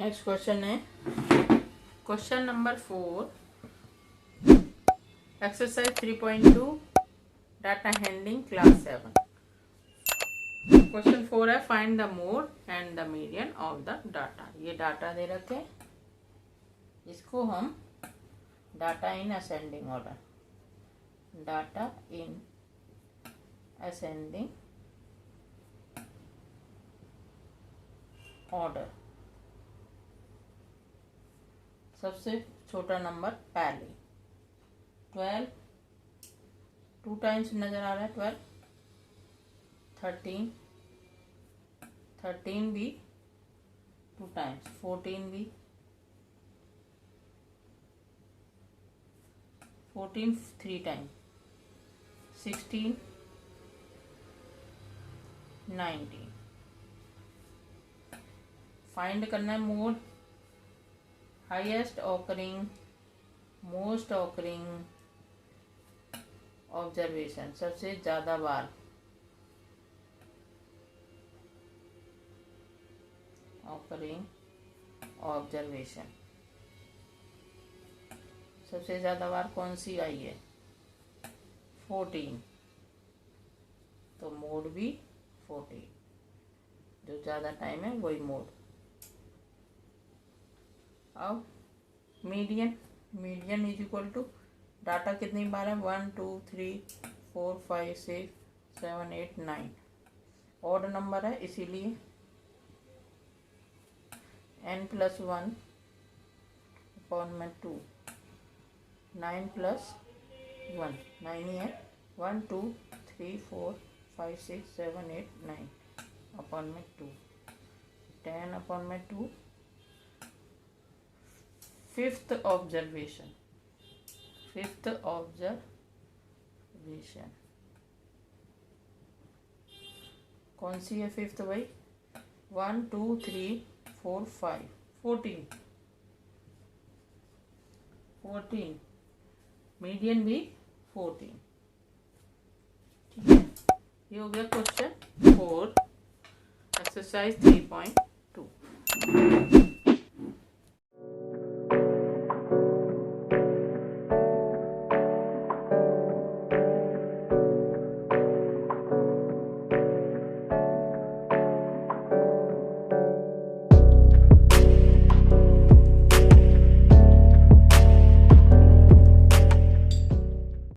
Next question है question number 4, exercise 3.2 data handling class 7। Question 4 है find the mode and the median of the data. ये data दे रखे, इसको हम data in ascending order, data in ascending order, सबसे छोटा number पहले 12, 2 times नजर आ रहा है 12, 13, 13 भी 2 टाइम्स, 14 भी, 14 3 टाइम्स, 16, 19। फाइंड करना है mode, highest occurring, most occurring observation, सबसे ज़्यादा बार ऑकरिंग ऑब्जर्वेशन, सबसे ज़्यादा बार कौन सी आई है 14, तो मोड भी 14, जो ज़्यादा टाइम है वही मोड। अब median, median is equal to data कितनी बार है 1 2 3 4 5 6 7 8 9, ऑड नंबर है इसीलिए n+1 अपॉन में 2, 9 + 1 9 ही है, 1 2 3 4 5 6 7 8 9 अपॉन में 2, 10 अपॉन में 2। फिफ्थ ऑब्जर्वेशन, फिफ्थ ऑब्जर्वेशन कौन सी है फिफ्थ भाई 1 2 3 4 5 14, 14 मीडियन भी 14। ठीक है, ये हो गया क्वेश्चन 4 एक्सरसाइज 3.2।